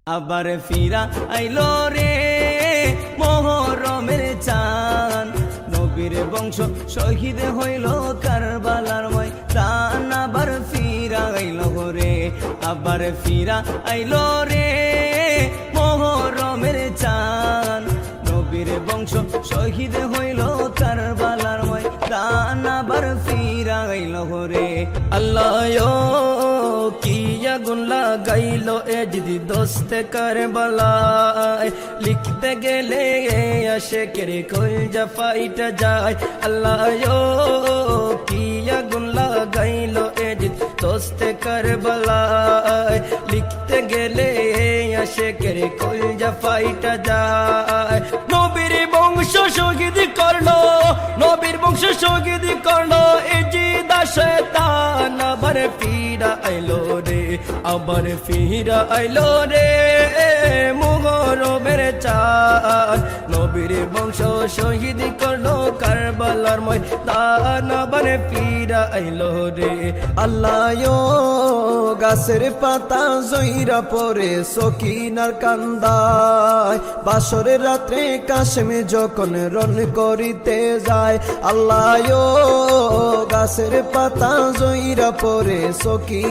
আবার ফিরা আইলো রে মুহররমের চাঁদ, নবীর বংশ শহীদ হইল কারবালার ময়দান। আবার ফিরা আইলো রে, আবার ফিরা আইলো রে মুহররমের চাঁদ, নবীর বংশ শহীদ হইল কারবালার ময়দান। আবার ফিরা আইলো রে। আল্লাহ কি আগুন লাগাইলো এ যদি দোস্তে কারবালায়, লিখতে গেলে আশিকের কলজা ফাইটা যায়। আল্লাহ কি আগুন লাগাইলো এ যদি দোস্তে কারবালায়, লিখতে গেলে আশিকের কলজা ফাইটা যায়। নবীর বংশ শহীদ করলো, নবীর বংশ শহীদ করলো এ জিদা শয়তান। আবার ফিরা আইলো রে, আবার ফিরা আইলো রে মুহররমের চাঁদ, নবীর বংশ শহীদ করলো কারবালার ময়দান। আবার ফিরা আইলো রে। আল্লাহ গাছের পাতা জইরা পরে সকিনার কান্দায়, বাসরের রাত্রে কাশেমে যখন রন করিতে যায়। আল্লাহ গাছের পাতা জইরা পরে সকি